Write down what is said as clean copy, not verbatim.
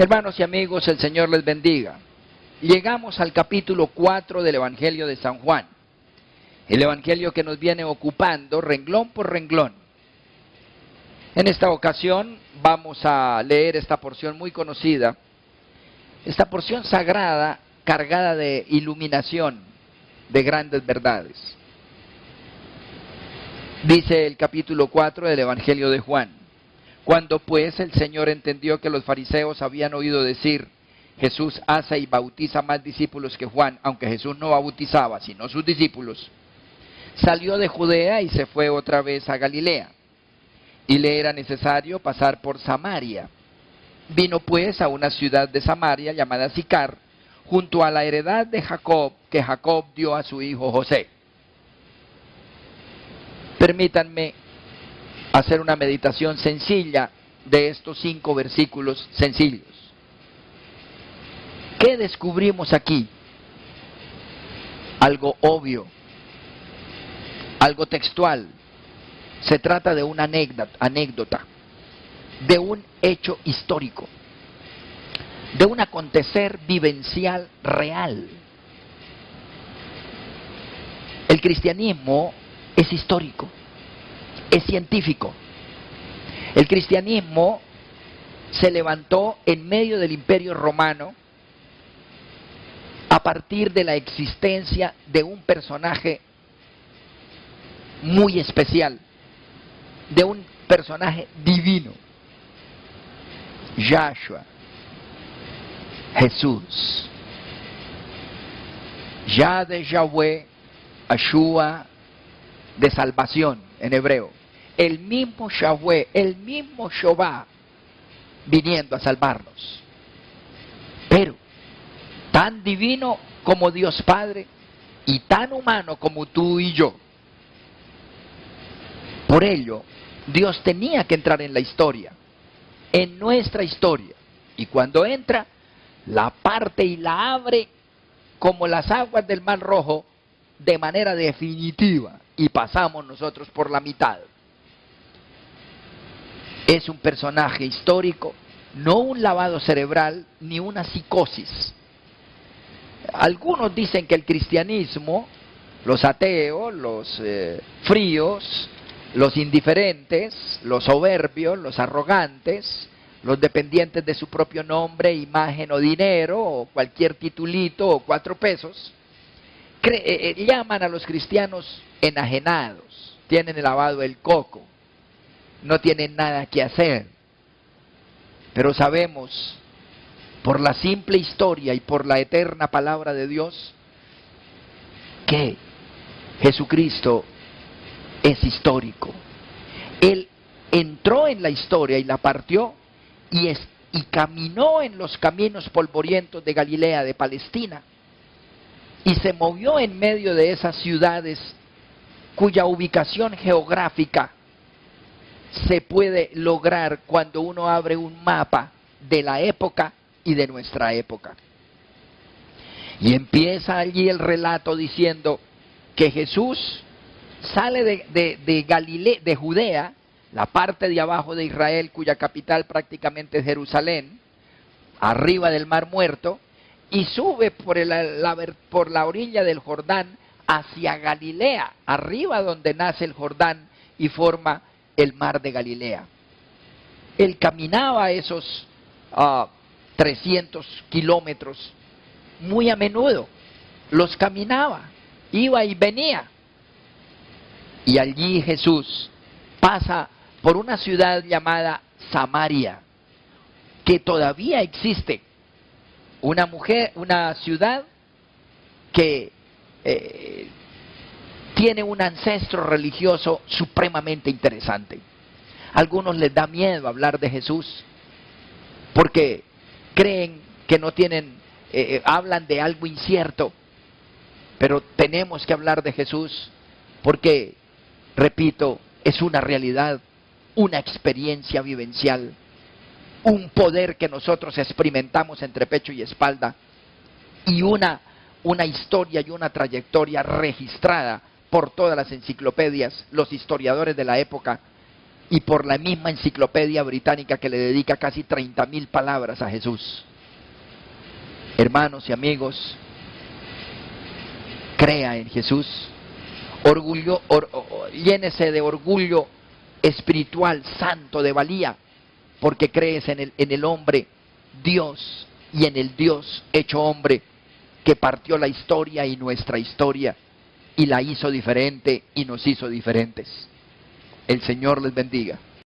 Hermanos y amigos, el Señor les bendiga. Llegamos al capítulo 4 del Evangelio de San Juan. El Evangelio que nos viene ocupando renglón por renglón. En esta ocasión vamos a leer esta porción muy conocida, esta porción sagrada cargada de iluminación, de grandes verdades. Dice el capítulo 4 del Evangelio de Juan. Cuando pues el Señor entendió que los fariseos habían oído decir, Jesús hace y bautiza más discípulos que Juan, aunque Jesús no bautizaba, sino sus discípulos, salió de Judea y se fue otra vez a Galilea, y le era necesario pasar por Samaria. Vino pues a una ciudad de Samaria llamada Sicar, junto a la heredad de Jacob, que Jacob dio a su hijo José. Permítanme hacer una meditación sencilla de estos 5 versículos sencillos. ¿Qué descubrimos aquí? Algo obvio, algo textual. Se trata de una anécdota, de un hecho histórico, de un acontecer vivencial real. El cristianismo es histórico, es científico. El cristianismo se levantó en medio del Imperio Romano a partir de la existencia de un personaje muy especial, de un personaje divino, Yahshua, Jesús. Yah de Yahweh, Ashua de salvación en hebreo. El mismo Yahweh, el mismo Jehová viniendo a salvarnos. Pero tan divino como Dios Padre y tan humano como tú y yo. Por ello, Dios tenía que entrar en la historia, en nuestra historia. Y cuando entra, la parte y la abre como las aguas del Mar Rojo de manera definitiva. Y pasamos nosotros por la mitad. Es un personaje histórico, no un lavado cerebral ni una psicosis. Algunos dicen que el cristianismo, los ateos, los fríos, los indiferentes, los soberbios, los arrogantes, los dependientes de su propio nombre, imagen o dinero, o cualquier titulito o 4 pesos, llaman a los cristianos enajenados, tienen el lavado del coco, no tienen nada que hacer. Pero sabemos, por la simple historia y por la eterna palabra de Dios, que Jesucristo es histórico. Él entró en la historia y la partió y caminó en los caminos polvorientos de Galilea, de Palestina, y se movió en medio de esas ciudades cuya ubicación geográfica se puede lograr cuando uno abre un mapa de la época y de nuestra época. Y empieza allí el relato diciendo que Jesús sale de Galilea, de Judea, la parte de abajo de Israel, cuya capital prácticamente es Jerusalén, arriba del Mar Muerto, y sube por la orilla del Jordán hacia Galilea, arriba donde nace el Jordán y forma el mar de Galilea. Él caminaba esos 300 kilómetros muy a menudo, los caminaba, iba y venía. Y allí Jesús pasa por una ciudad llamada Samaria, que todavía existe. Una ciudad que tiene un ancestro religioso supremamente interesante. A algunos les da miedo hablar de Jesús porque creen que no tienen, hablan de algo incierto, pero tenemos que hablar de Jesús porque, repito, es una realidad, una experiencia vivencial, un poder que nosotros experimentamos entre pecho y espalda y una historia y una trayectoria registrada por todas las enciclopedias, los historiadores de la época y por la misma enciclopedia británica que le dedica casi 30.000 palabras a Jesús. Hermanos y amigos, crea en Jesús, llénese de orgullo espiritual, santo, de valía, porque crees en el hombre Dios y en el Dios hecho hombre, que partió la historia y nuestra historia y la hizo diferente y nos hizo diferentes. El Señor les bendiga.